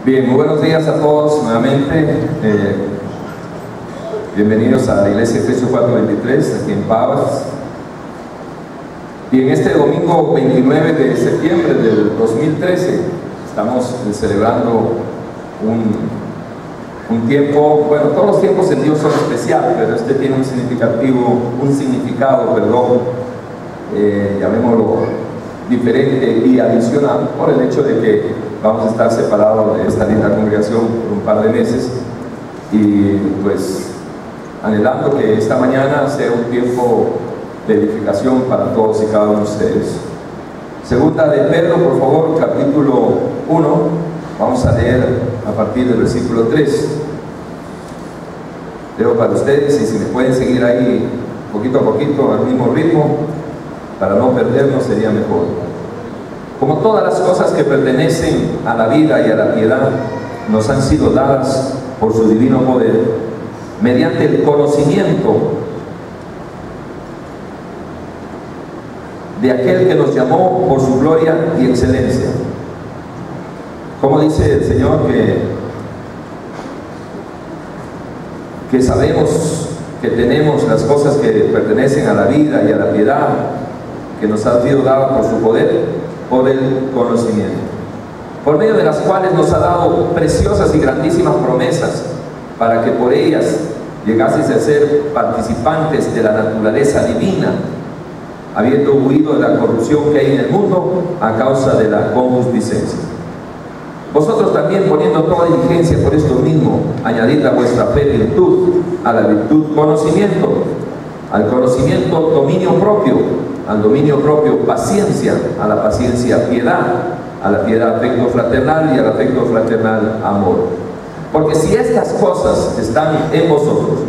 Bien, muy buenos días a todos nuevamente. Bienvenidos a la Iglesia Efesios 4:23 aquí en Pavas. Y en este domingo 29 de septiembre del 2013 estamos celebrando un tiempo, bueno, todos los tiempos en Dios son especiales, pero este tiene un significado, llamémoslo diferente y adicional por el hecho de que vamos a estar separados de esta linda congregación por un par de meses, y pues anhelando que esta mañana sea un tiempo de edificación para todos y cada uno de ustedes. Segunda de Pedro, por favor, capítulo 1, vamos a leer a partir del versículo 3. Leo para ustedes, y si me pueden seguir ahí poquito a poquito al mismo ritmo para no perdernos sería mejor. Como todas las cosas que pertenecen a la vida y a la piedad nos han sido dadas por su divino poder, mediante el conocimiento de aquel que nos llamó por su gloria y excelencia. Como dice el Señor que sabemos que tenemos las cosas que pertenecen a la vida y a la piedad, que nos han sido dadas por su poder, por el conocimiento, por medio de las cuales nos ha dado preciosas y grandísimas promesas, para que por ellas llegaseis a ser participantes de la naturaleza divina, habiendo huido de la corrupción que hay en el mundo a causa de la concupiscencia. Vosotros también, poniendo toda diligencia por esto mismo, añadid a vuestra fe virtud, a la virtud conocimiento, al conocimiento dominio propio, al dominio propio paciencia, a la paciencia piedad, a la piedad afecto fraternal, y al afecto fraternal amor. Porque si estas cosas están en vosotros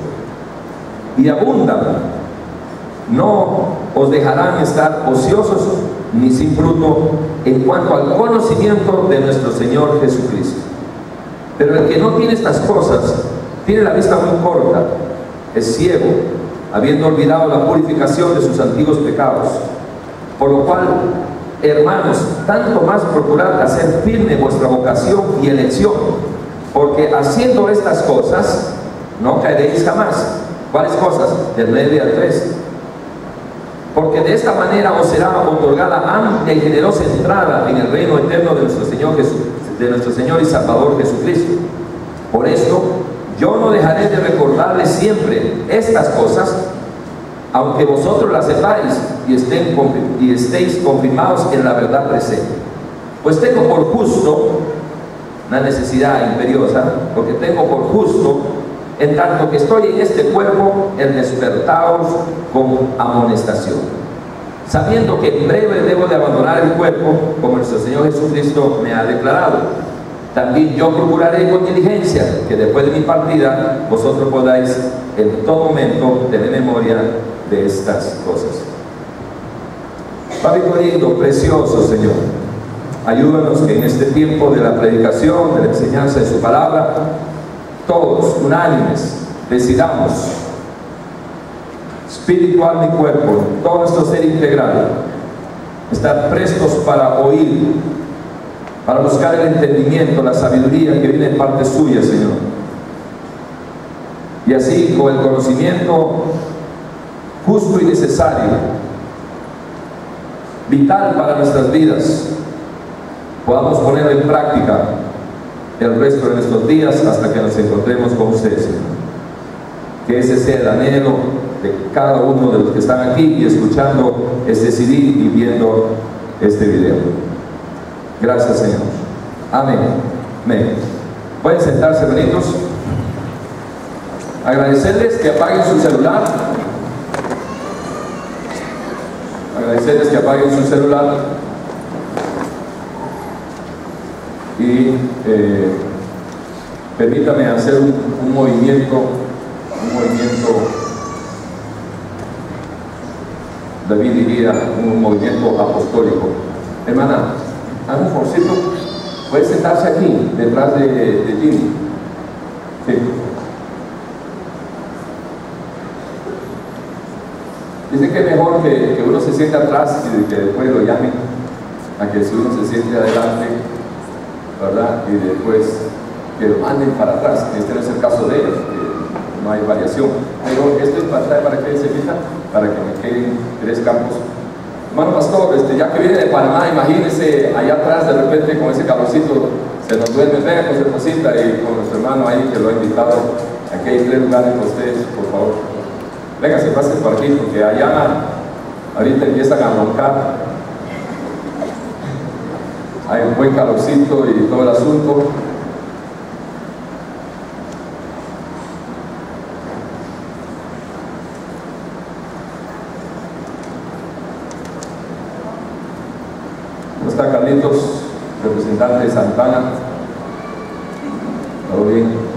y abundan, no os dejarán estar ociosos ni sin fruto en cuanto al conocimiento de nuestro Señor Jesucristo. Pero el que no tiene estas cosas tiene la vista muy corta, es ciego, habiendo olvidado la purificación de sus antiguos pecados. Por lo cual, hermanos, tanto más procurad hacer firme vuestra vocación y elección, porque haciendo estas cosas no caeréis jamás. ¿Cuáles cosas? Del 9 al 3. Porque de esta manera os será otorgada amplia y generosa entrada en el reino eterno de nuestro Señor y Salvador Jesucristo. Por esto, yo no dejaré de recordarles siempre estas cosas, aunque vosotros las sepáis y estéis confirmados en la verdad presente. Pues tengo por justo, una necesidad imperiosa, porque tengo por justo, en tanto que estoy en este cuerpo, el despertaros con amonestación, sabiendo que en breve debo de abandonar el cuerpo, como nuestro Señor Jesucristo me ha declarado. También yo procuraré con diligencia que después de mi partida vosotros podáis en todo momento tener memoria de estas cosas. Padre querido, precioso Señor, ayúdanos que en este tiempo de la predicación, de la enseñanza de su palabra, todos unánimes decidamos, espiritual y cuerpo, todo nuestro ser integral, estar prestos para oír, para buscar el entendimiento, la sabiduría que viene de parte suya, Señor. Y así, con el conocimiento justo y necesario, vital para nuestras vidas, podamos ponerlo en práctica el resto de nuestros días hasta que nos encontremos con usted, Señor. Que ese sea el anhelo de cada uno de los que están aquí y escuchando este CD y viendo este video. Gracias, Señor. Amén. Amén. Pueden sentarse, hermanitos. Agradecerles que apaguen su celular. Agradecerles que apaguen su celular. Y permítame hacer un movimiento, David diría, un movimiento apostólico. Hermana, haz un favorcito, puede sentarse aquí, detrás de Jimmy. Sí. Dicen que es mejor que uno se siente atrás y que después lo llamen, a que si uno se siente adelante. ¿verdad? Y después que lo manden para atrás. Este no es el caso de ellos, que no hay variación. Pero esto es para que se fija, para que me queden 3 campos. Hermano pastor, ya que viene de Panamá, imagínese allá atrás de repente con ese calorcito, se nos duerme, venga con su cosita y con nuestro hermano ahí que lo ha invitado. Aquí hay 3 lugares para ustedes, por favor. Venga, se pasen por aquí, porque allá ahorita empiezan a roncar. Hay un buen calorcito y todo el asunto. ¿Cómo está Carlitos, representante de Santana? ¿Todo bien?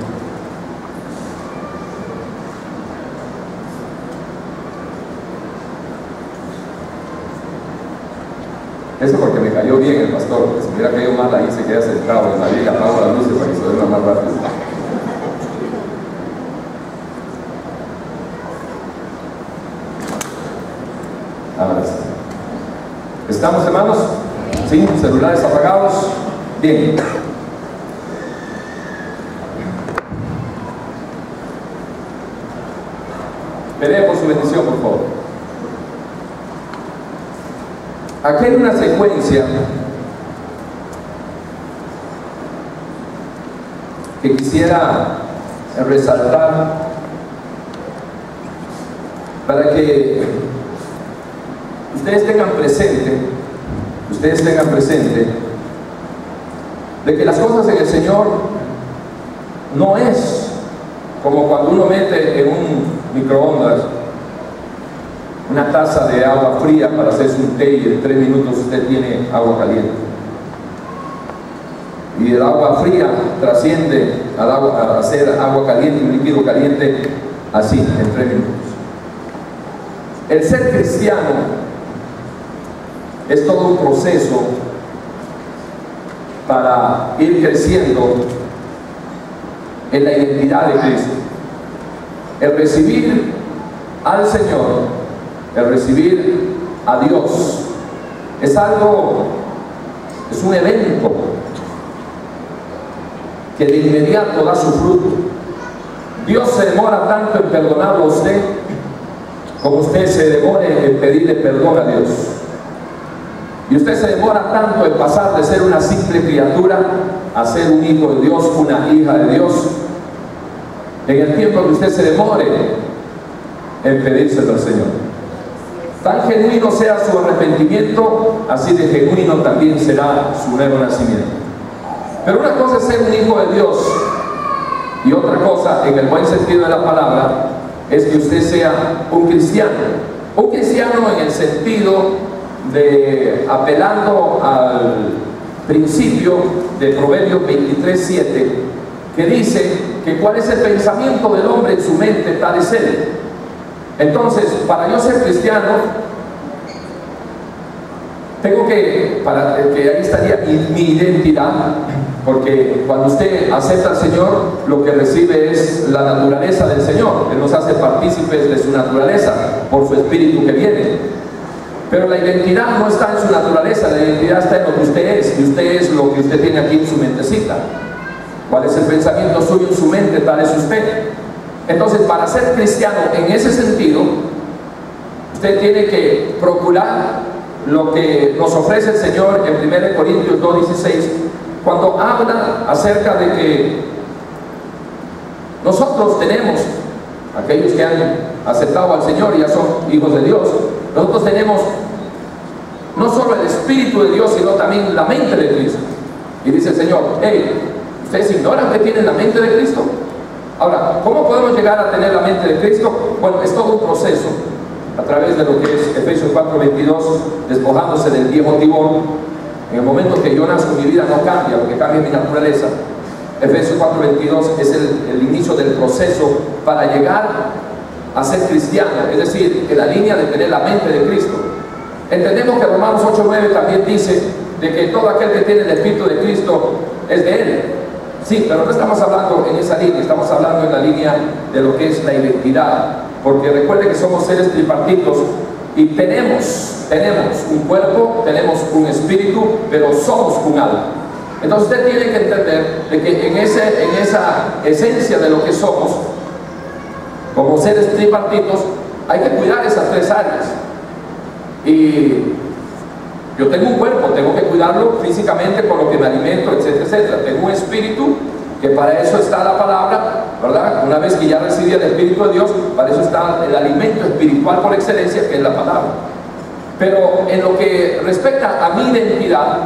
Eso porque me cayó bien el pastor. Si me hubiera caído mal ahí se queda sentado en la vida, apago las luces para que se duerma más rápido. Ahora sí. ¿Estamos, hermanos? ¿Sí? ¿Celulares apagados? Bien. Pelee por su bendición, por favor. Aquí hay una secuencia que quisiera resaltar para que ustedes tengan presente de que las cosas en el Señor no es como cuando uno mete en un microondas una taza de agua fría para hacerse un té y en 3 minutos usted tiene agua caliente. Y el agua fría trasciende a hacer agua caliente, un líquido caliente, así, en 3 minutos. El ser cristiano es todo un proceso para ir creciendo en la identidad de Cristo. El recibir al Señor, el recibir a Dios, es un evento que de inmediato da su fruto. Dios se demora tanto en perdonarlo a usted como usted se demore en pedirle perdón a Dios. Y usted se demora tanto en pasar de ser una simple criatura a ser un hijo de Dios, una hija de Dios, en el tiempo que usted se demore en pedírselo al Señor. Tan genuino sea su arrepentimiento, así de genuino también será su nuevo nacimiento. Pero una cosa es ser un hijo de Dios y otra cosa, en el buen sentido de la palabra, es que usted sea un cristiano. Un cristiano en el sentido de, apelando al principio de Proverbios 23:7, que dice que cuál es el pensamiento del hombre en su mente, tal es él. Entonces, para yo ser cristiano, tengo que ahí estaría mi identidad, porque cuando usted acepta al Señor, lo que recibe es la naturaleza del Señor. Él nos hace partícipes de su naturaleza por su espíritu que viene. Pero la identidad no está en su naturaleza, la identidad está en lo que usted es, y usted es lo que usted tiene aquí en su mentecita. ¿Cuál es el pensamiento suyo en su mente? Tal es usted. Entonces, para ser cristiano en ese sentido, usted tiene que procurar lo que nos ofrece el Señor en 1 Corintios 2:16, cuando habla acerca de que nosotros tenemos, aquellos que han aceptado al Señor y ya son hijos de Dios, nosotros tenemos no solo el Espíritu de Dios, sino también la mente de Cristo. Y dice el Señor, hey, ¿ustedes ignoran que tienen la mente de Cristo? Ahora, ¿cómo podemos llegar a tener la mente de Cristo? Bueno, es todo un proceso a través de lo que es Efesios 4:22, despojándose del viejo timón. En el momento que yo nazco, mi vida no cambia, porque cambia mi naturaleza. Efesios 4:22 es el inicio del proceso para llegar a ser cristiano, es decir, en la línea de tener la mente de Cristo. Entendemos que Romanos 8:9 también dice de que todo aquel que tiene el Espíritu de Cristo es de Él. Sí, pero no estamos hablando en esa línea, estamos hablando en la línea de lo que es la identidad, porque recuerde que somos seres tripartitos y tenemos un cuerpo, tenemos un espíritu, pero somos un alma. Entonces usted tiene que entender de que en esa esencia de lo que somos, como seres tripartitos, hay que cuidar esas tres áreas. Y yo tengo un cuerpo, tengo que cuidarlo físicamente con lo que me alimento, etcétera, etcétera. Tengo un espíritu, que para eso está la palabra, ¿verdad? Una vez que ya recibí el Espíritu de Dios, para eso está el alimento espiritual por excelencia, que es la palabra. Pero en lo que respecta a mi identidad,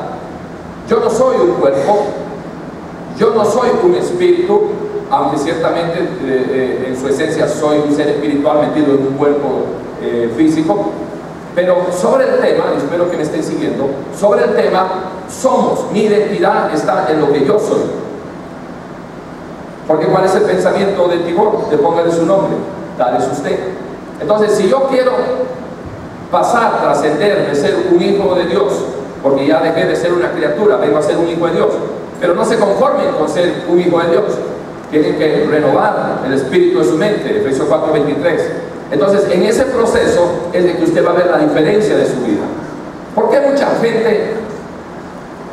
yo no soy un cuerpo, yo no soy un espíritu, aunque ciertamente en su esencia soy un ser espiritual metido en un cuerpo físico. Pero sobre el tema, espero que me estén siguiendo, sobre el tema somos, mi identidad está en lo que yo soy. Porque ¿cuál es el pensamiento de Tibor? De póngale su nombre, tal es usted. Entonces, si yo quiero pasar, trascender de ser un hijo de Dios, porque ya dejé de ser una criatura, vengo a ser un hijo de Dios, pero no se conformen con ser un hijo de Dios, tienen que renovar el espíritu de su mente, Efesios 4:23. Entonces, en ese proceso es de que usted va a ver la diferencia de su vida. ¿Por qué mucha gente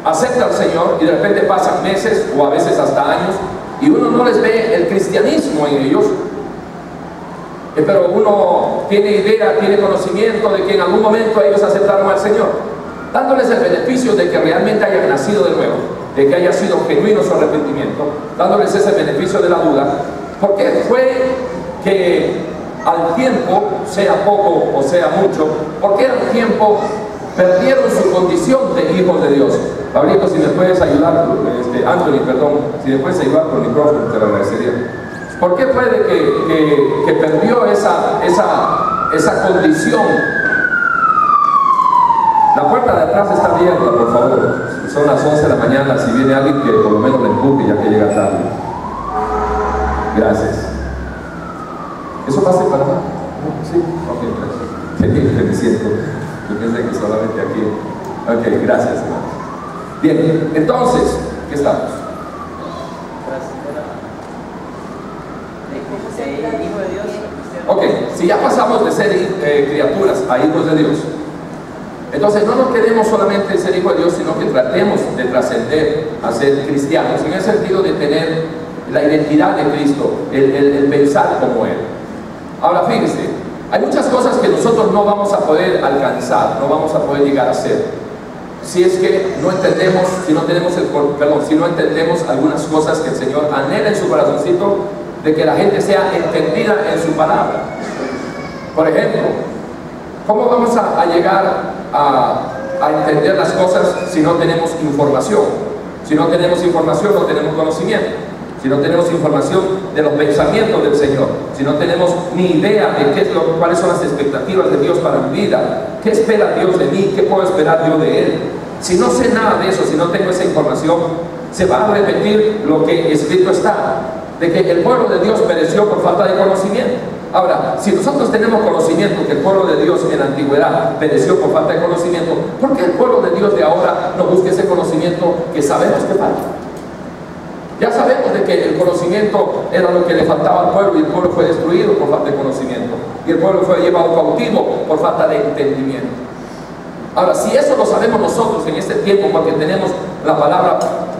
acepta al Señor y de repente pasan meses o a veces hasta años y uno no les ve el cristianismo en ellos? Pero uno tiene idea, tiene conocimiento de que en algún momento ellos aceptaron al Señor, dándoles el beneficio de que realmente hayan nacido de nuevo, de que haya sido genuino su arrepentimiento, dándoles ese beneficio de la duda. ¿Por qué fue que al tiempo, sea poco o sea mucho, por qué al tiempo perdieron su condición de hijos de Dios? Pablito, si me puedes ayudar, Anthony, perdón, si me puedes ayudar con el micrófono, te lo agradecería. ¿Por qué fue de que perdió esa condición? La puerta de atrás está abierta, por favor. Son las 11 de la mañana, si viene alguien que por lo menos le empuje ya que llega tarde. Gracias. ¿Eso pasa para nada? Sí, ok, gracias. Me siento. Yo pensé que solamente aquí. Ok, gracias, hermanos. Bien, entonces, ¿qué estamos? Ok, si ya pasamos de ser criaturas a hijos de Dios, entonces no nos quedemos solamente en ser hijos de Dios, sino que tratemos de trascender a ser cristianos, en el sentido de tener la identidad de Cristo, el pensar como Él. Ahora fíjense, hay muchas cosas que nosotros no vamos a poder alcanzar, no vamos a poder llegar a ser, si es que no entendemos, si no entendemos algunas cosas que el Señor anhela en su corazoncito, de que la gente sea entendida en su palabra. Por ejemplo, ¿cómo vamos a llegar a entender las cosas si no tenemos información? Si no tenemos información, no tenemos conocimiento. Si no tenemos información de los pensamientos del Señor, si no tenemos ni idea de cuáles son las expectativas de Dios para mi vida, qué espera Dios de mí, qué puedo esperar yo de Él. Si no sé nada de eso, si no tengo esa información, se va a repetir lo que escrito está, de que el pueblo de Dios pereció por falta de conocimiento. Ahora, si nosotros tenemos conocimiento que el pueblo de Dios en la antigüedad pereció por falta de conocimiento, ¿por qué el pueblo de Dios de ahora no busca ese conocimiento que sabemos que falta? Ya sabemos de que el conocimiento era lo que le faltaba al pueblo y el pueblo fue destruido por falta de conocimiento y el pueblo fue llevado cautivo por falta de entendimiento. Ahora, si eso lo sabemos nosotros en este tiempo, porque tenemos la palabra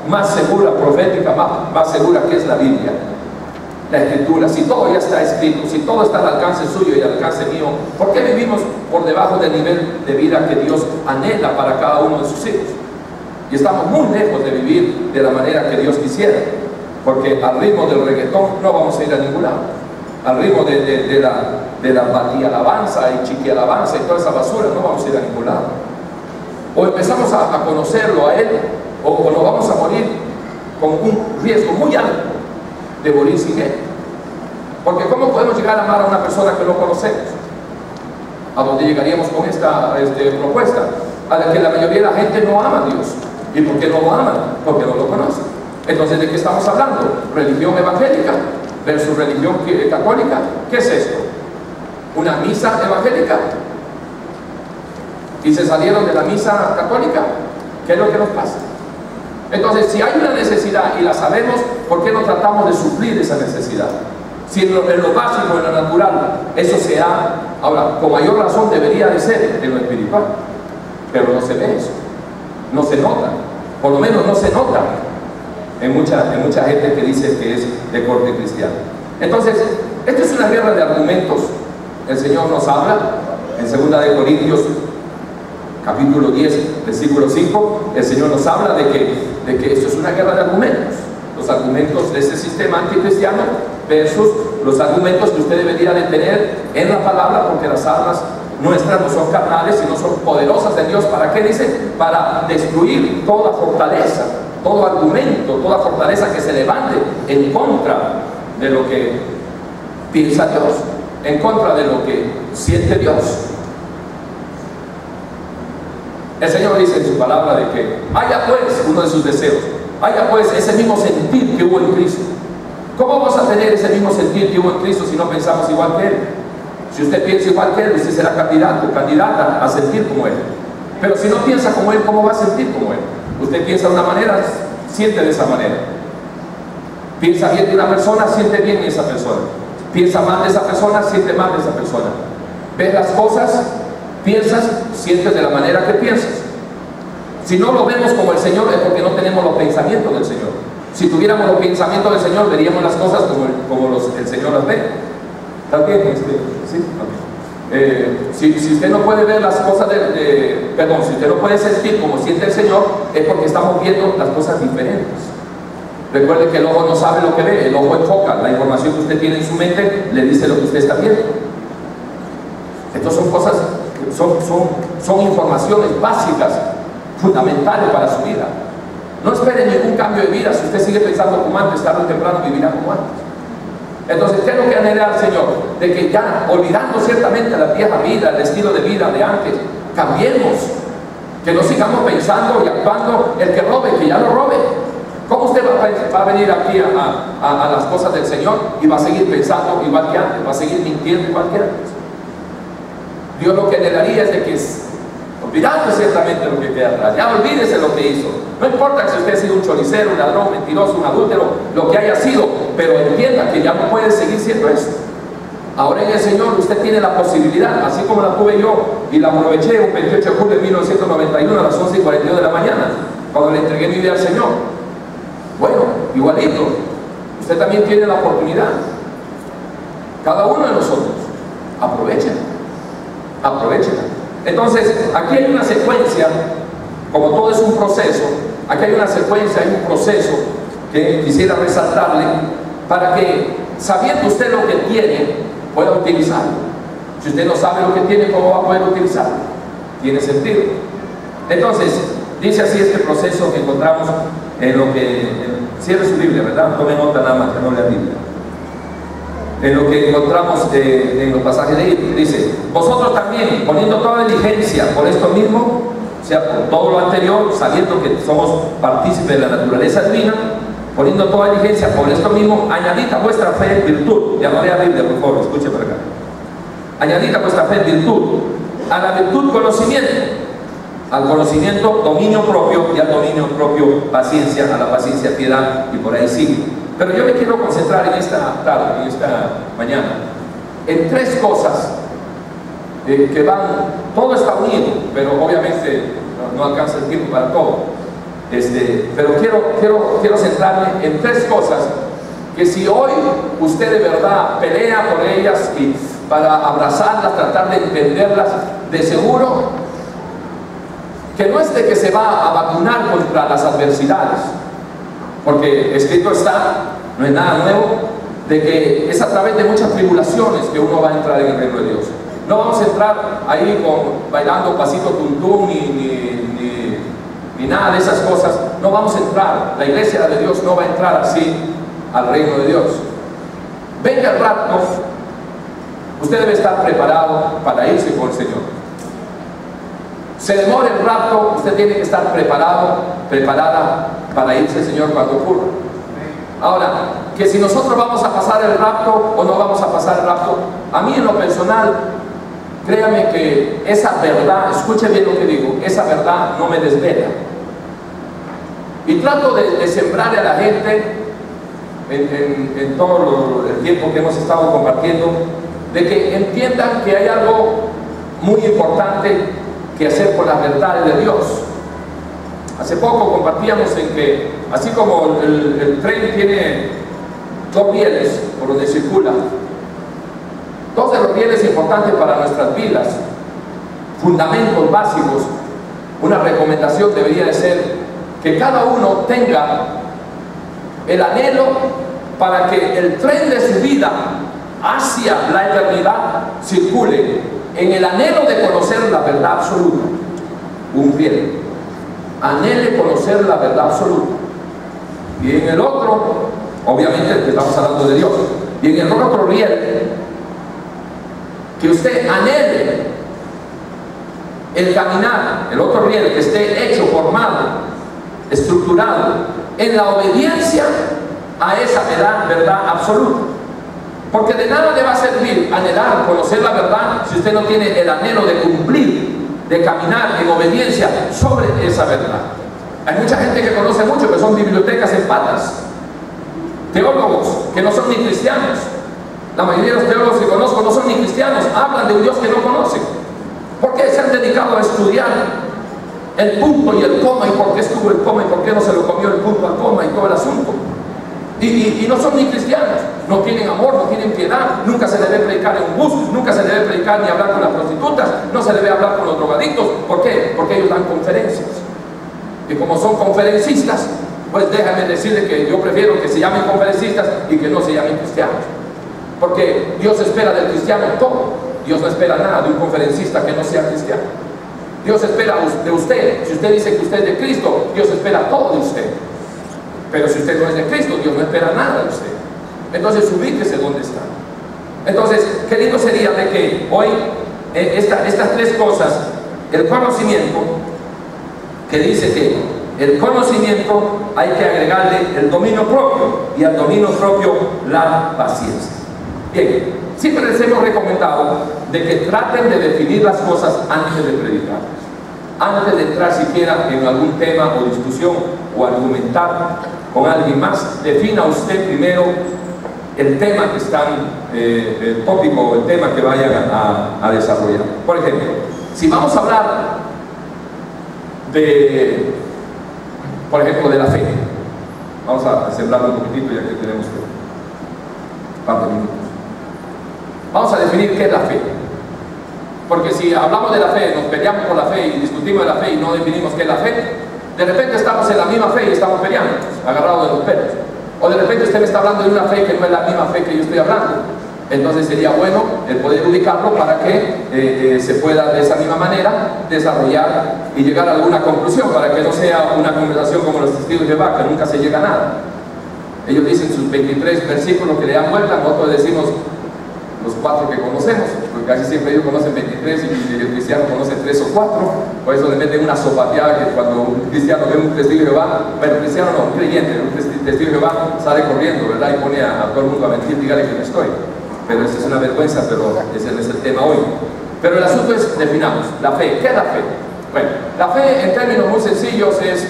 más segura, profética, más segura, que es la Biblia, la Escritura, si todo ya está escrito, si todo está al alcance suyo y al alcance mío, ¿por qué vivimos por debajo del nivel de vida que Dios anhela para cada uno de sus hijos? Y estamos muy lejos de vivir de la manera que Dios quisiera, porque al ritmo del reggaetón no vamos a ir a ningún lado, al ritmo de la batialabanza y chiquialabanza y toda esa basura no vamos a ir a ningún lado. O empezamos a conocerlo a Él, o nos vamos a morir con un riesgo muy alto de morir sin Él. Porque ¿cómo podemos llegar a amar a una persona que no conocemos? ¿A dónde llegaríamos con esta propuesta? A la que la mayoría de la gente no ama a Dios. ¿Y por qué no lo aman? Porque no lo conocen. Entonces, ¿de qué estamos hablando? ¿Religión evangélica versus religión católica? ¿Qué es esto? ¿Una misa evangélica? ¿Y se salieron de la misa católica? ¿Qué es lo que nos pasa? Entonces, si hay una necesidad y la sabemos, ¿por qué no tratamos de suplir esa necesidad? Si en lo básico, en lo natural, eso se da, ahora, con mayor razón debería de ser en lo espiritual, pero no se ve eso, no se nota. Por lo menos no se nota en mucha gente que dice que es de corte cristiano. Entonces, esta es una guerra de argumentos. El Señor nos habla en 2 de Corintios capítulo 10, versículo 5. El Señor nos habla de que esto es una guerra de argumentos. Los argumentos de este sistema anticristiano versus los argumentos que usted debería de tener en la palabra, porque las armas nuestras no son carnales, sino son poderosas de Dios. ¿Para qué dice? Para destruir toda fortaleza, todo argumento, toda fortaleza que se levante en contra de lo que piensa Dios, en contra de lo que siente Dios. El Señor dice en su palabra de que haya pues, uno de sus deseos, haya pues ese mismo sentir que hubo en Cristo. ¿Cómo vamos a tener ese mismo sentir que hubo en Cristo si no pensamos igual que Él? Si usted piensa igual que Él, usted será candidato o candidata a sentir como Él. Pero si no piensa como Él, ¿cómo va a sentir como Él? Usted piensa de una manera, siente de esa manera. Piensa bien de una persona, siente bien de esa persona. Piensa mal de esa persona, siente mal de esa persona. Ves las cosas, piensas, sientes de la manera que piensas. Si no lo vemos como el Señor, es porque no tenemos los pensamientos del Señor. Si tuviéramos los pensamientos del Señor, veríamos las cosas como el Señor las ve. ¿Está bien? ¿Sí? Okay. Si usted no puede ver las cosas si usted no puede sentir como siente el Señor, es porque estamos viendo las cosas diferentes. Recuerde que el ojo no sabe lo que ve, el ojo enfoca. La información que usted tiene en su mente le dice lo que usted está viendo. Estas son cosas, son informaciones básicas, fundamentales para su vida. No espere ningún cambio de vida. Si usted sigue pensando como antes, tarde o temprano vivirá como antes. Entonces, ¿qué es lo que anhela el Señor? De que ya, olvidando ciertamente la vieja vida, el estilo de vida de antes, cambiemos. Que no sigamos pensando y actuando el que robe, que ya no robe. ¿Cómo usted va a venir aquí a las cosas del Señor y va a seguir pensando igual que antes? Va a seguir mintiendo igual que antes. Dios lo que anhelaría es de que, olvidando ciertamente lo que queda atrás, ya olvídese lo que hizo. No importa si usted ha sido un choricero, un ladrón, mentiroso, un adúltero, lo que haya sido, pero entienda que ya no puede seguir siendo eso. Ahora en el Señor usted tiene la posibilidad, así como la tuve yo y la aproveché un 28 de julio de 1991 a las 11:42 de la mañana, cuando le entregué mi vida al Señor. Bueno, igualito, usted también tiene la oportunidad. Cada uno de nosotros, aprovechenla. Entonces, aquí hay una secuencia, como todo es un proceso, aquí hay una secuencia, hay un proceso que quisiera resaltarle para que, sabiendo usted lo que tiene, pueda utilizarlo. Si usted no sabe lo que tiene, ¿cómo va a poder utilizarlo? Tiene sentido. Entonces, dice así este proceso que encontramos en lo que, cierre su Biblia, ¿verdad? Tome nota nada más, que no lea Biblia. En lo que encontramos en los pasajes de ahí, dice: vosotros también, poniendo toda diligencia por esto mismo, o sea, por todo lo anterior, sabiendo que somos partícipes de la naturaleza divina, poniendo toda diligencia por esto mismo, añadid a vuestra fe virtud. Ya no lea Biblia, por favor, escuche para acá. Añadid a vuestra fe virtud, a la virtud conocimiento, al conocimiento dominio propio, y al dominio propio paciencia, a la paciencia piedad, y por ahí sigue. Pero yo me quiero concentrar en esta tarde, en esta mañana, en tres cosas que van, todo está unido, pero obviamente no alcanza el tiempo para todo. Pero quiero centrarme en tres cosas que si hoy usted de verdad pelea por ellas y para abrazarlas, tratar de entenderlas, de seguro que no es de que se va a vacunar contra las adversidades, porque escrito está, no es nada nuevo, de que es a través de muchas tribulaciones que uno va a entrar en el reino de Dios. No vamos a entrar ahí bailando pasito tuntún ni nada de esas cosas. No vamos a entrar, la iglesia de Dios no va a entrar así al reino de Dios. Venga el rato, usted debe estar preparado para irse con el Señor. Se demora el rapto, usted tiene que estar preparada para irse, Señor, cuando ocurra. Ahora, que si nosotros vamos a pasar el rapto o no vamos a pasar el rapto, a mí en lo personal, créame que esa verdad, escuche bien lo que digo, esa verdad no me desvela. Y trato de sembrarle a la gente en todo el tiempo que hemos estado compartiendo, de que entiendan que hay algo muy importante que hacer con las verdades de Dios. Hace poco compartíamos en que, así como el tren tiene dos rieles por donde circula, dos de los rieles importantes para nuestras vidas, fundamentos básicos, una recomendación debería de ser que cada uno tenga el anhelo para que el tren de su vida hacia la eternidad circule en el anhelo de conocer la verdad absoluta. Un riel anhele conocer la verdad absoluta, y en el otro, obviamente estamos hablando de Dios, y en el otro riel que usted anhele el caminar, el otro riel que esté hecho, formado, estructurado en la obediencia a esa verdad absoluta. Porque de nada le va a servir anhelar conocer la verdad si usted no tiene el anhelo de cumplir, de caminar en obediencia sobre esa verdad. Hay mucha gente que conoce mucho, pero son bibliotecas en patas, teólogos que no son ni cristianos. La mayoría de los teólogos que conozco no son ni cristianos, hablan de un Dios que no conocen, porque se han dedicado a estudiar el punto y el coma, y por qué estuvo el coma y por qué no se lo comió el punto al coma y todo el asunto. Y no son ni cristianos, no tienen amor, no tienen piedad, nunca se debe predicar en un bus, nunca se debe predicar ni hablar con las prostitutas, no se debe hablar con los drogadictos. ¿Por qué? Porque ellos dan conferencias. Y como son conferencistas, pues déjame decirle que yo prefiero que se llamen conferencistas y que no se llamen cristianos. Porque Dios espera del cristiano todo. Dios no espera nada de un conferencista que no sea cristiano. Dios espera de usted. Si usted dice que usted es de Cristo, Dios espera todo de usted. Pero si usted no es de Cristo, Dios no espera nada de usted. Entonces ubíquese donde está. Entonces, qué lindo sería de que hoy estas tres cosas, el conocimiento, que dice que el conocimiento hay que agregarle el dominio propio, y al dominio propio la paciencia. Bien, siempre les hemos recomendado de que traten de definir las cosas antes de predicar, antes de entrar siquiera en algún tema o discusión o argumentar con alguien más. Defina usted primero el tema que están, el tópico o el tema que vayan a desarrollar. Por ejemplo, si vamos a hablar de, por ejemplo, de la fe, vamos a sembrar un poquitito ya que tenemos un par de minutos. Vamos a definir qué es la fe, porque si hablamos de la fe, nos peleamos por la fe y discutimos de la fe y no definimos qué es la fe, de repente estamos en la misma fe y estamos peleando, agarrados de los pelos. O de repente usted me está hablando de una fe que no es la misma fe que yo estoy hablando. Entonces sería bueno el poder ubicarlo para que se pueda de esa misma manera desarrollar y llegar a alguna conclusión, para que no sea una conversación como los testigos de Jehová, que nunca se llega a nada. Ellos dicen sus 23 versículos que le dan vuelta, nosotros decimos los 4 que conocemos, porque casi siempre ellos conocen 23 y el cristiano conoce 3 o 4, por eso le meten una sopateada que cuando un cristiano ve un testigo de Jehová, bueno, un cristiano no, un creyente, un testigo de Jehová sale corriendo, ¿verdad? Y pone a todo el mundo a mentir, dígale que no estoy. Pero eso es una vergüenza, pero ese no es el tema hoy. Pero el asunto es, definamos, la fe. ¿Qué es la fe? Bueno, la fe en términos muy sencillos es,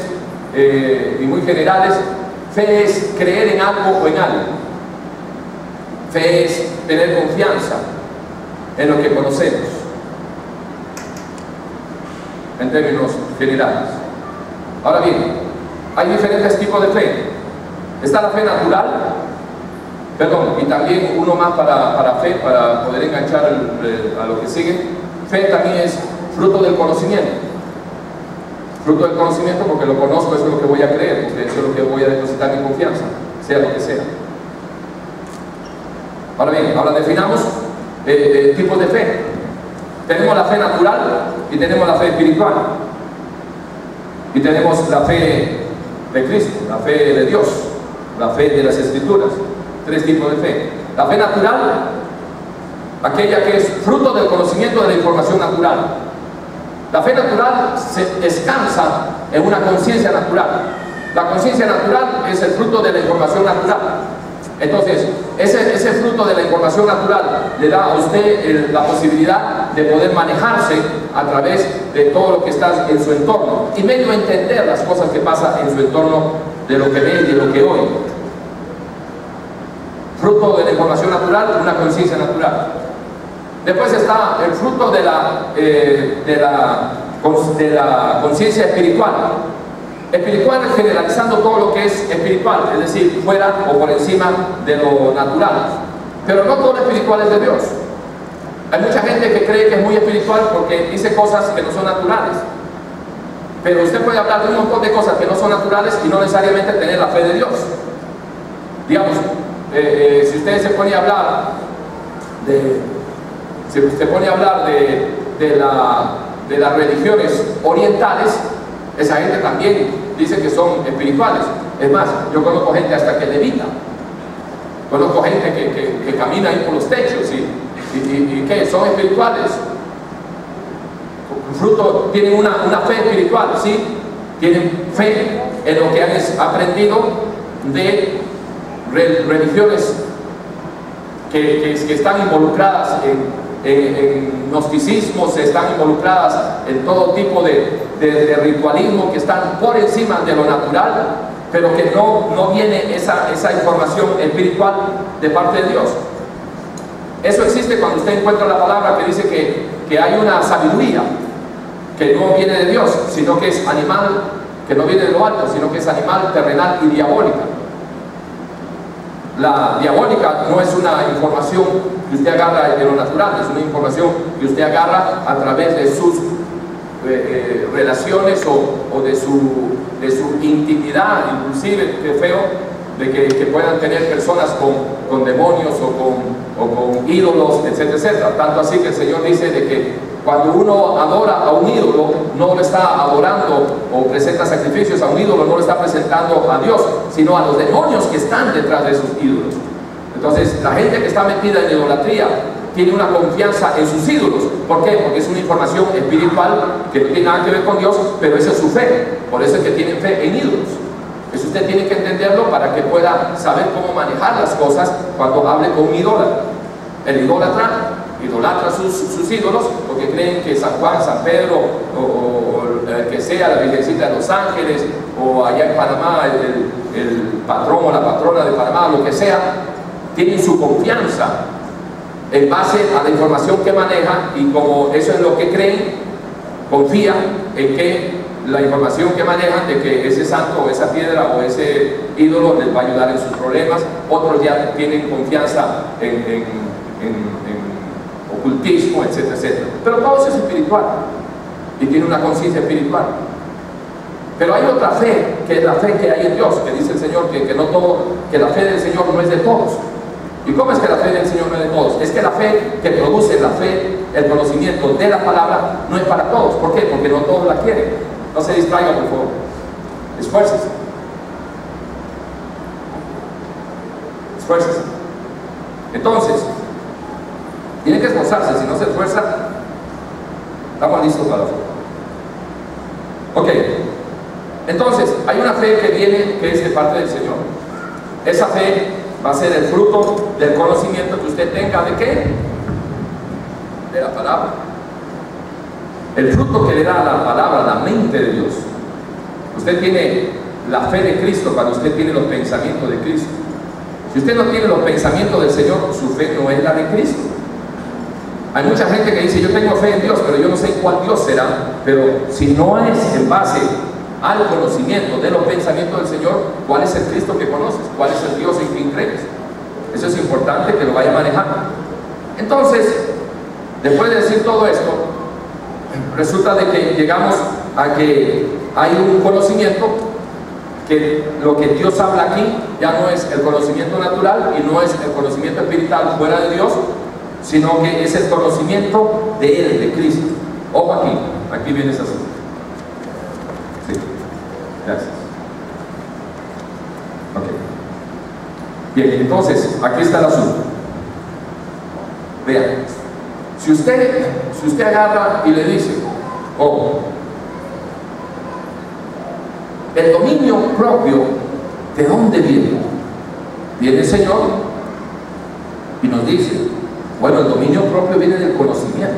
y muy generales, fe es creer en algo o en algo. Fe es tener confianza en lo que conocemos, en términos generales. Ahora bien, hay diferentes tipos de fe. Está la fe natural, y también uno más para fe, para poder enganchar a lo que sigue. Fe también es fruto del conocimiento. Fruto del conocimiento, porque lo conozco, eso es lo que voy a creer, porque eso es lo que voy a depositar mi confianza, sea lo que sea. Ahora bien, ahora definamos tipos de fe. Tenemos la fe natural y tenemos la fe espiritual. Y tenemos la fe de Cristo, la fe de Dios, la fe de las Escrituras. 3 tipos de fe. La fe natural, aquella que es fruto del conocimiento de la información natural. La fe natural se descansa en una conciencia natural. La conciencia natural es el fruto de la información natural. Entonces, ese fruto de la información natural le da a usted la posibilidad de poder manejarse a través de todo lo que está en su entorno y medio entender las cosas que pasan en su entorno, de lo que ve y de lo que oye. Fruto de la información natural, una conciencia natural. Después está el fruto de la conciencia espiritual. Espiritual es generalizando todo lo que es espiritual, es decir, fuera o por encima de lo natural. Pero no todo lo espiritual es de Dios. Hay mucha gente que cree que es muy espiritual porque dice cosas que no son naturales. Pero usted puede hablar de un montón de cosas que no son naturales y no necesariamente tener la fe de Dios. Digamos, si usted se pone a hablar de las religiones orientales, esa gente también dice que son espirituales. Es más, yo conozco gente hasta que levita. Conozco gente que camina ahí por los techos y que son espirituales. Fruto, tienen una fe espiritual, ¿sí? Tienen fe en lo que han aprendido de religiones que están involucradas en gnosticismos, están involucradas en todo tipo de ritualismo, que están por encima de lo natural, pero que no viene esa información espiritual de parte de Dios. Eso existe cuando usted encuentra la palabra que dice que hay una sabiduría que no viene de Dios, sino que es animal, que no viene de lo alto, sino que es animal, terrenal y diabólica. La diabólica no es una información que usted agarra de lo natural, es una información que usted agarra a través de sus relaciones o de su intimidad, inclusive, que feo, de que puedan tener personas con demonios o con ídolos, etcétera, etcétera. Tanto así que el Señor dice de que cuando uno adora a un ídolo, no lo está adorando o presenta sacrificios a un ídolo, no lo está presentando a Dios, sino a los demonios que están detrás de esos ídolos. Entonces, la gente que está metida en idolatría tiene una confianza en sus ídolos. ¿Por qué? Porque es una información espiritual que no tiene nada que ver con Dios, pero esa es su fe. Por eso es que tienen fe en ídolos. Eso usted tiene que entenderlo para que pueda saber cómo manejar las cosas cuando hable con un idólatra. El idolatra sus ídolos porque creen que San Juan, San Pedro o el que sea, la Virgencita de los Ángeles, o allá en Panamá el patrón o la patrona de Panamá, lo que sea, tienen su confianza en base a la información que maneja, y como eso es lo que creen, confían en que la información que manejan de que ese santo o esa piedra o ese ídolo les va a ayudar en sus problemas. Otros ya tienen confianza en ocultismo, etcétera, etcétera. Pero todo eso es espiritual y tiene una conciencia espiritual. Pero hay otra fe, que es la fe que hay en Dios, que dice el Señor que la fe del Señor no es de todos. ¿Y cómo es que la fe del Señor no es de todos? Es que la fe que produce la fe, el conocimiento de la palabra, no es para todos. ¿Por qué? Porque no todos la quieren. No se distraigan, por favor. Esfuércese. Esfuércese. Entonces, tiene que esforzarse. Si no se esfuerza, estamos listos para la fe. Ok. Entonces, hay una fe que viene, que es de parte del Señor. Esa fe va a ser el fruto del conocimiento que usted tenga. ¿De qué? De la palabra. El fruto que le da la palabra, la mente de Dios. Usted tiene la fe de Cristo cuando usted tiene los pensamientos de Cristo. Si usted no tiene los pensamientos del Señor, su fe no es la de Cristo. Hay mucha gente que dice: yo tengo fe en Dios, pero yo no sé cuál Dios será. Pero si no es en base al conocimiento de los pensamientos del Señor, ¿cuál es el Cristo que conoces? ¿Cuál es el Dios en quien crees? Eso es importante que lo vaya manejando. Entonces, después de decir todo esto, resulta de que llegamos a que hay un conocimiento, que lo que Dios habla aquí ya no es el conocimiento natural y no es el conocimiento espiritual fuera de Dios, sino que es el conocimiento de Él, de Cristo. Ojo aquí viene esa asunto. Sí, gracias. Ok. Bien, entonces, aquí está el asunto. Vean, si usted agarra y le dice: oh, el dominio propio, ¿de dónde viene? Viene el Señor y nos dice: bueno, el dominio propio viene del conocimiento.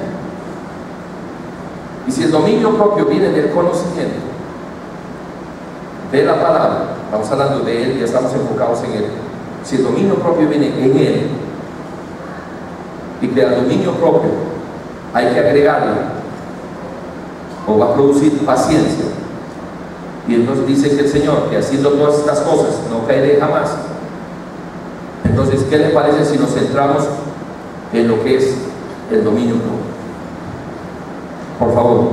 Y si el dominio propio viene del conocimiento de la palabra, estamos hablando de Él y estamos enfocados en Él. Si el dominio propio viene en Él, y que al dominio propio hay que agregarle, o va a producir paciencia, Y entonces dice que el Señor, que haciendo todas estas cosas, no caeré jamás. Entonces, ¿qué le parece si nos centramos en lo que es el dominio propio? Por favor,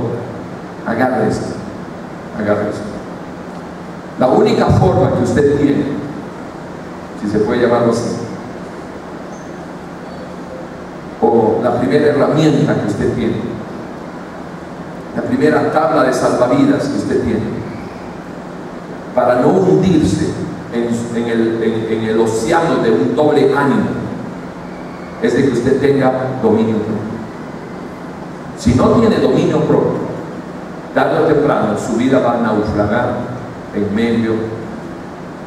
agarre esto, agarre esto. La única forma que usted tiene, si se puede llamarlo así, o la primera herramienta que usted tiene, la primera tabla de salvavidas que usted tiene, para no hundirse en el océano de un doble ánimo, es de que usted tenga dominio propio. Si no tiene dominio propio, tarde o temprano su vida va a naufragar en medio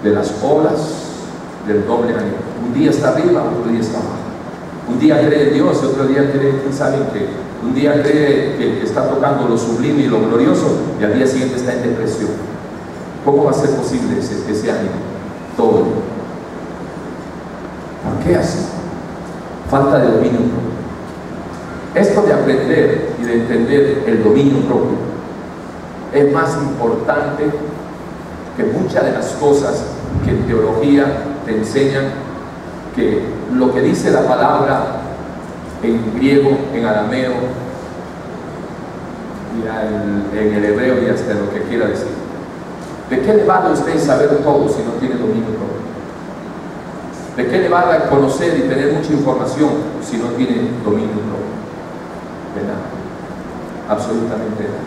de las olas del doble ánimo. Un día está arriba, otro día está abajo. Un día cree en Dios, otro día cree, quién sabe en qué. Un día cree que está tocando lo sublime y lo glorioso, y al día siguiente está en depresión. ¿Cómo va a ser posible ese ánimo? Todo. ¿Por qué así? Falta de dominio propio. Esto de aprender y de entender el dominio propio es más importante que muchas de las cosas que en teología te enseñan, que lo que dice la palabra en griego, en arameo, y en el hebreo y hasta lo que quiera decir. ¿De qué le vale a usted saber todo si no tiene dominio propio? ¿De qué le vale a conocer y tener mucha información si no tiene dominio propio? De nada, absolutamente nada.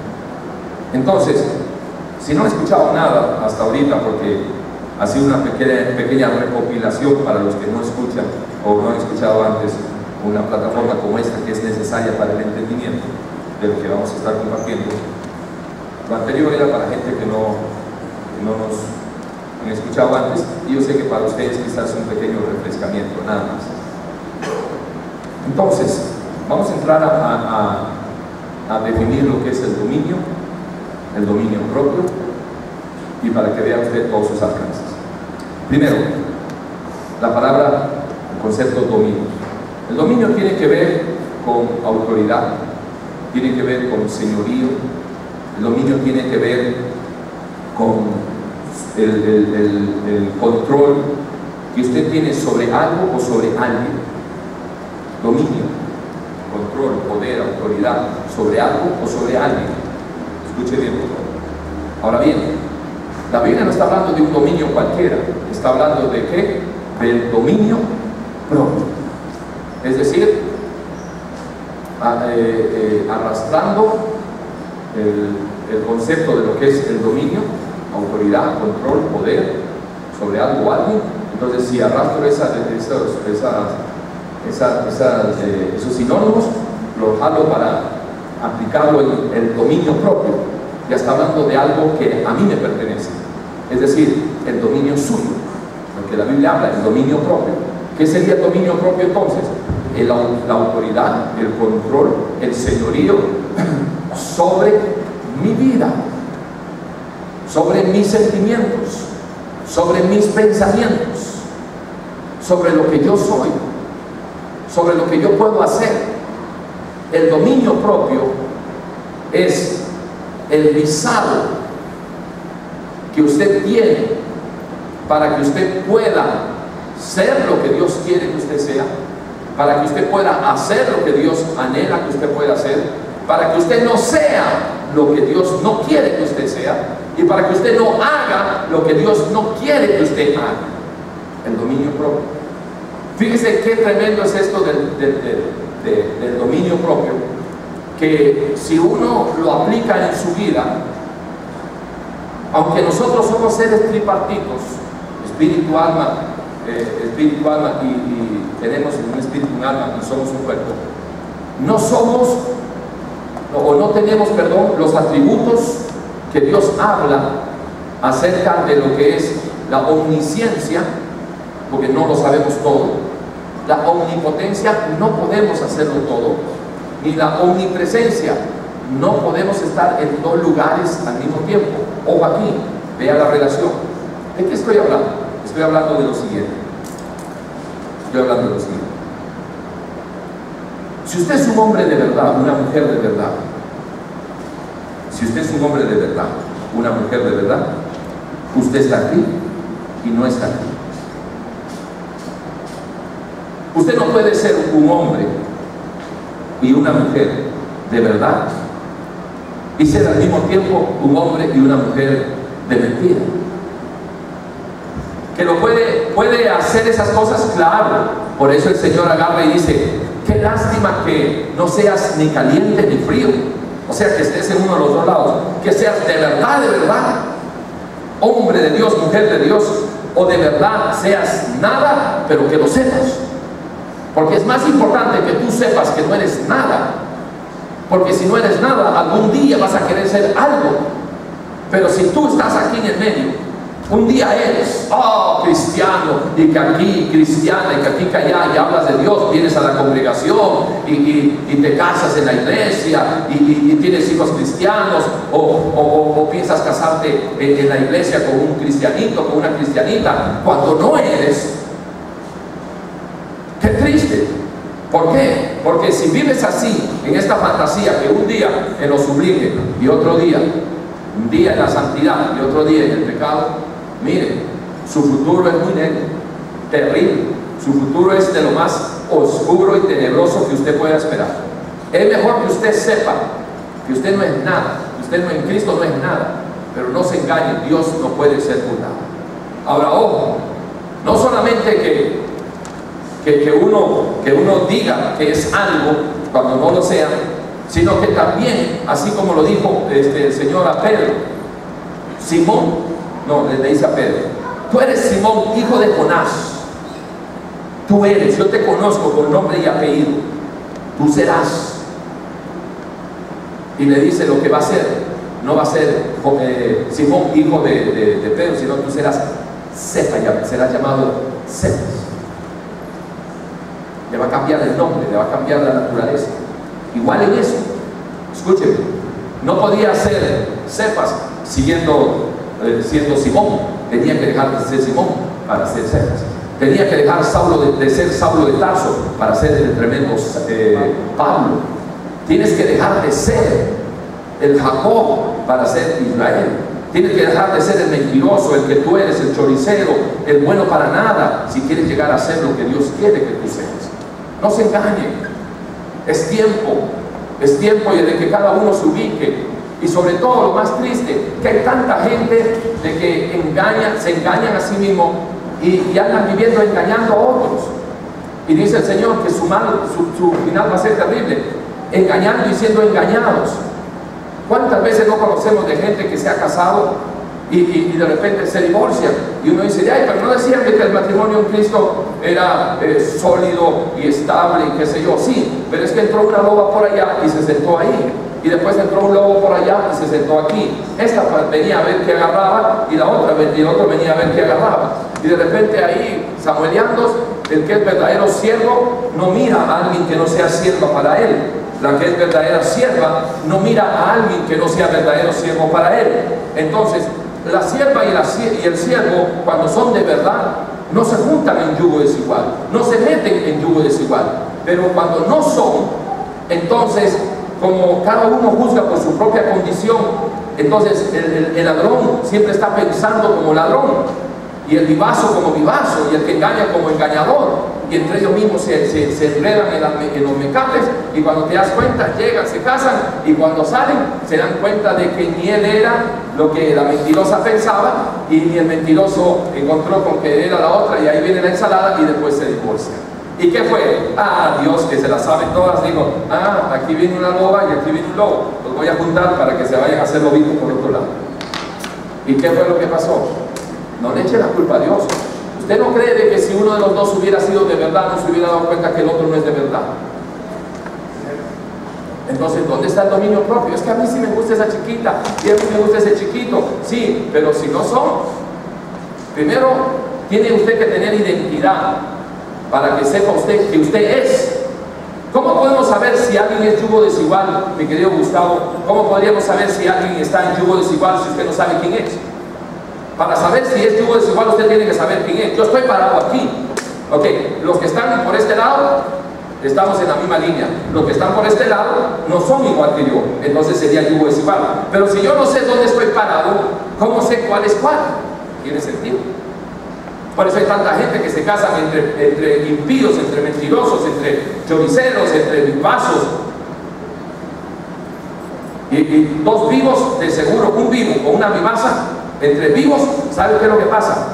Entonces, si no he escuchado nada hasta ahorita, porque ha sido una pequeña recopilación para los que no escuchan o no han escuchado antes una plataforma como esta, que es necesaria para el entendimiento de lo que vamos a estar compartiendo. Lo anterior era para gente que no nos han escuchado antes, y yo sé que para ustedes quizás un pequeño refrescamiento, nada más. Entonces, vamos a entrar a definir lo que es el dominio propio, y para que vea usted todos sus alcances. Primero, la palabra, el concepto dominio. El dominio tiene que ver con autoridad, tiene que ver con señorío. El dominio tiene que ver con el control que usted tiene sobre algo o sobre alguien. Dominio, control, poder, autoridad sobre algo o sobre alguien. Escuche bien, por favor. Ahora bien, la Biblia no está hablando de un dominio cualquiera, está hablando de ¿qué? Del dominio propio. Es decir, arrastrando el concepto de lo que es el dominio, autoridad, control, poder sobre algo o alguien. Entonces, si arrastro esos sinónimos, los jalo para aplicarlo en el dominio propio. Ya está hablando de algo que a mí me pertenece, es decir, el dominio suyo, lo que la Biblia habla, el dominio propio. ¿Qué sería el dominio propio entonces? La autoridad, el control, el señorío sobre mi vida, sobre mis sentimientos, sobre mis pensamientos, sobre lo que yo soy, sobre lo que yo puedo hacer. El dominio propio es el visado que usted tiene para que usted pueda ser lo que Dios quiere que usted sea, para que usted pueda hacer lo que Dios anhela que usted pueda hacer, para que usted no sea lo que Dios no quiere que usted sea, y para que usted no haga lo que Dios no quiere que usted haga. El dominio propio. Fíjese qué tremendo es esto del dominio propio, que si uno lo aplica en su vida, aunque nosotros somos seres tripartitos, espíritu, alma, y tenemos un espíritu, un alma, y somos un cuerpo, no somos, o no tenemos, perdón, los atributos que Dios habla acerca de lo que es la omnisciencia, porque no lo sabemos todo. La omnipotencia, no podemos hacerlo todo. Ni la omnipresencia, no podemos estar en dos lugares al mismo tiempo. Ojo aquí, vea la relación. ¿De qué estoy hablando? Estoy hablando de lo siguiente. Si usted es un hombre de verdad, una mujer de verdad, si usted es un hombre de verdad, una mujer de verdad, Usted está aquí y no está aquí. Usted no puede ser un hombre y una mujer de verdad y ser al mismo tiempo un hombre y una mujer de mentira. Que lo puede hacer esas cosas, claro. Por eso el Señor agarra y dice: qué lástima que no seas ni caliente ni frío, o sea, que estés en uno de los dos lados, que seas de verdad, hombre de Dios, mujer de Dios, o de verdad seas nada, pero que lo sepas. Porque es más importante que tú sepas que no eres nada, porque si no eres nada, algún día vas a querer ser algo. Pero si tú estás aquí en el medio, un día eres, cristiano, y que aquí cristiana, y que aquí que allá, y hablas de Dios, vienes a la congregación, y te casas en la iglesia, y tienes hijos cristianos, o piensas casarte en la iglesia con un cristianito, con una cristianita, cuando no eres. ¡Qué triste! ¿Por qué? Porque si vives así, en esta fantasía, que un día en lo sublime, y otro día, un día en la santidad, y otro día en el pecado, mire, su futuro es muy negro, terrible. Su futuro es de lo más oscuro y tenebroso que usted pueda esperar. Es mejor que usted sepa que usted no es nada, que usted en Cristo no es nada, pero no se engañe, Dios no puede ser burlado. Ahora, ojo, no solamente que uno diga que es algo cuando no lo sea, sino que también, así como lo dijo el Señor a Pedro, Simón, no, le dice a Pedro: tú eres Simón, hijo de Jonás. Tú eres, yo te conozco con nombre y apellido, tú serás. Y le dice lo que va a ser. No va a ser Simón, hijo de Pedro, sino tú serás Cefas, serás llamado Cefas. Le va a cambiar el nombre, le va a cambiar la naturaleza. Igual en eso, escúcheme, no podía ser Cefas siendo Simón. Tenía que dejar de ser Simón para ser Cefas. Tenía que dejar de ser Saulo de Tarso para ser el tremendo Pablo. Tienes que dejar de ser el Jacob para ser Israel. Tienes que dejar de ser el mentiroso, el que tú eres, el choricero, el bueno para nada, si quieres llegar a ser lo que Dios quiere que tú seas. No se engañen. Es tiempo y de que cada uno se ubique. Y sobre todo, lo más triste, que hay tanta gente de que se engañan a sí mismos y andan viviendo engañando a otros. Y dice el Señor que su final va a ser terrible, engañando y siendo engañados. ¿Cuántas veces no conocemos de gente que se ha casado y de repente se divorcian? Y uno dice: ay, pero no decían que el matrimonio en Cristo era sólido y estable y qué sé yo. Sí, pero es que entró una loba por allá y se sentó ahí. Y después entró un lobo por allá y se sentó aquí. Esta venía a ver qué agarraba, y el otro venía a ver qué agarraba. Y de repente ahí, samueleando, el que es verdadero siervo no mira a alguien que no sea sierva para él. La que es verdadera sierva no mira a alguien que no sea verdadero siervo para él. Entonces, la sierva y el siervo, cuando son de verdad, no se juntan en yugo desigual, no se meten en yugo desigual. Pero cuando no son, entonces, como cada uno juzga por su propia condición, entonces el ladrón siempre está pensando como ladrón, y el vivazo como vivazo, y el que engaña como engañador, y entre ellos mismos se enredan en los mecates, y cuando te das cuenta, llegan, se casan, y cuando salen se dan cuenta de que ni él era lo que la mentirosa pensaba, y ni el mentiroso encontró con que era la otra, y ahí viene la ensalada, y después se divorcian. ¿Y qué fue? Dios, que se las sabe todas, digo: aquí viene una loba y aquí viene un lobo, los voy a juntar para que se vayan a hacer lobitos por otro lado. ¿Y qué fue lo que pasó? No le eche la culpa a Dios. ¿Usted no cree de que si uno de los dos hubiera sido de verdad, no se hubiera dado cuenta que el otro no es de verdad? Entonces, ¿dónde está el dominio propio? Es que a mí sí me gusta esa chiquita y a mí me gusta ese chiquito. Sí, pero si no son, primero tiene usted que tener identidad para que sepa usted que usted es. ¿Cómo podemos saber si alguien es yugo desigual, mi querido Gustavo? ¿Cómo podríamos saber si alguien está en yugo desigual si usted no sabe quién es? Para saber si es yugo desigual, usted tiene que saber quién es. Yo estoy parado aquí. Ok, los que están por este lado, estamos en la misma línea. Los que están por este lado no son igual que yo, entonces sería yugo desigual. Pero si yo no sé dónde estoy parado, ¿cómo sé cuál es cuál? tiene sentido. Por eso hay tanta gente que se casan entre impíos, entre mentirosos, entre choriceros, entre vivazos. Y dos vivos, de seguro, un vivo o una vivaza, entre vivos, ¿sabe qué es lo que pasa?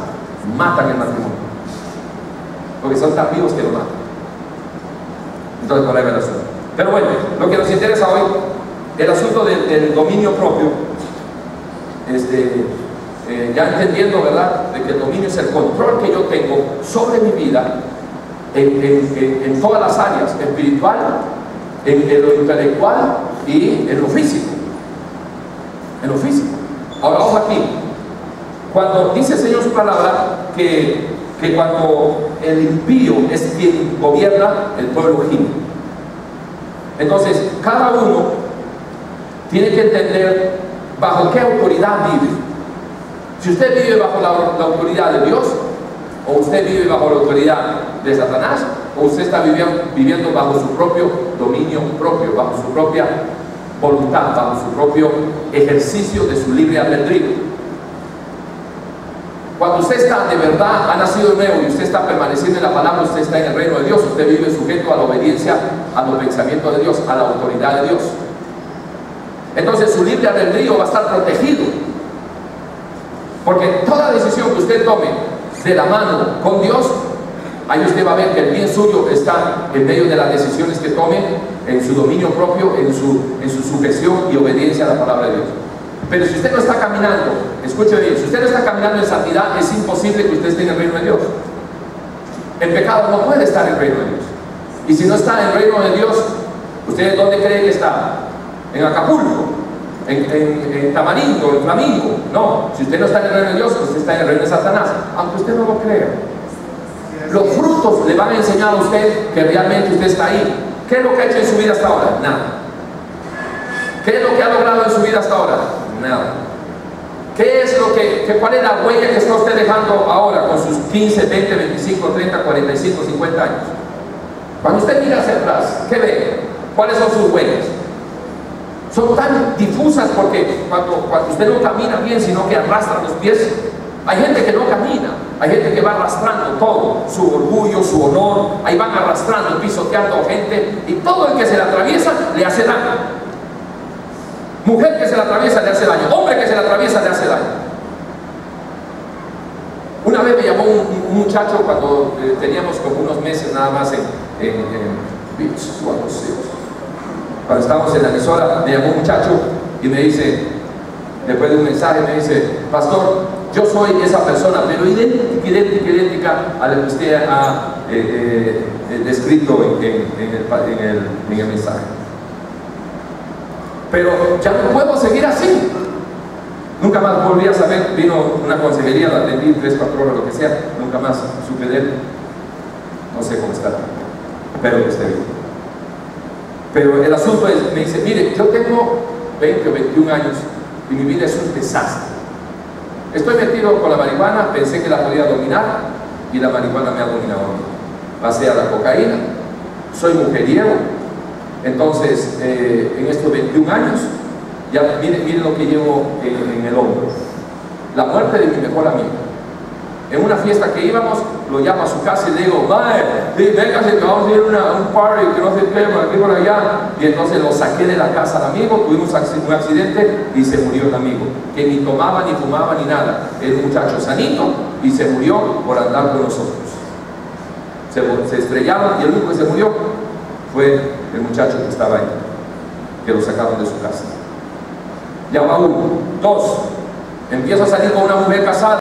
Matan el matrimonio. Porque son tan vivos que lo matan. Entonces, por ahí va el asunto. Pero bueno, lo que nos interesa hoy, el asunto del dominio propio, ya entendiendo, ¿verdad?, de que el dominio es el control que yo tengo sobre mi vida en todas las áreas, espiritual, en lo intelectual y en lo físico. En lo físico. Ahora, ojo aquí. Cuando dice el Señor su palabra que cuando el impío es quien gobierna, el pueblo gime. Entonces, cada uno tiene que entender bajo qué autoridad vive. Si usted vive bajo la autoridad de Dios, o usted vive bajo la autoridad de Satanás, o usted está viviendo bajo su propio dominio propio, bajo su propia voluntad, bajo su propio ejercicio de su libre albedrío. Cuando usted está de verdad, ha nacido de nuevo y usted está permaneciendo en la palabra, usted está en el reino de Dios, usted vive sujeto a la obediencia, a los pensamientos de Dios, a la autoridad de Dios. Entonces su libre albedrío va a estar protegido, porque toda decisión que usted tome de la mano con Dios, ahí usted va a ver que el bien suyo está en medio de las decisiones que tome, en su dominio propio, en su sujeción y obediencia a la palabra de Dios. Pero si usted no está caminando, escuche bien, si usted no está caminando en santidad, es imposible que usted esté en el reino de Dios. El pecado no puede estar en el reino de Dios. Y si no está en el reino de Dios, ¿usted dónde cree que está? ¿En Acapulco? ¿En Tamarindo? ¿En Flamingo? No, si usted no está en el reino de Dios, usted está en el reino de Satanás, aunque usted no lo crea. Los frutos le van a enseñar a usted que realmente usted está ahí. ¿Qué es lo que ha hecho en su vida hasta ahora? Nada. ¿Qué es lo que ha logrado en su vida hasta ahora? Nada. ¿Cuál es la huella que está usted dejando ahora con sus 15, 20, 25, 30, 45, 50 años? Cuando usted mira hacia atrás, ¿qué ve? ¿Cuáles son sus huellas? Son tan difusas porque cuando usted no camina bien, sino que arrastra los pies. Hay gente que no camina, hay gente que va arrastrando todo, su orgullo, su honor, ahí van arrastrando, pisoteando gente, y todo el que se le atraviesa le hace daño. Mujer que se la atraviesa le hace daño, hombre que se la atraviesa le hace daño. Una vez me llamó un muchacho cuando teníamos como unos meses nada más en cuando estábamos en la emisora, me llamó un muchacho y me dice, después de un mensaje, me dice: pastor, yo soy esa persona, pero idéntica a la que usted ha descrito en el mensaje. Pero ya no puedo seguir así. Nunca más volví a saber. Vino una consejería, la atendí 3, 4 horas, lo que sea. Nunca más supe de él. No sé cómo está, espero que esté bien. Pero el asunto es, me dice: mire, yo tengo 20 o 21 años y mi vida es un desastre. Estoy metido con la marihuana, pensé que la podía dominar y la marihuana me ha dominado a mí. Pasé a la cocaína, soy mujeriego. Entonces, en estos 21 años, ya miren lo que llevo en el hombro. La muerte de mi mejor amigo. En una fiesta que íbamos, lo llamo a su casa y le digo: mae, véngase que vamos a ir a un party, que no sé qué, por aquí por allá. Y entonces lo saqué de la casa al amigo, tuvimos un accidente y se murió el amigo, que ni tomaba, ni fumaba, ni nada. Era un muchacho sanito y se murió por andar con nosotros. Se estrellaron y el único que se murió fue el muchacho que estaba ahí, que lo sacaron de su casa. Ya va 1. 2, empiezo a salir con una mujer casada.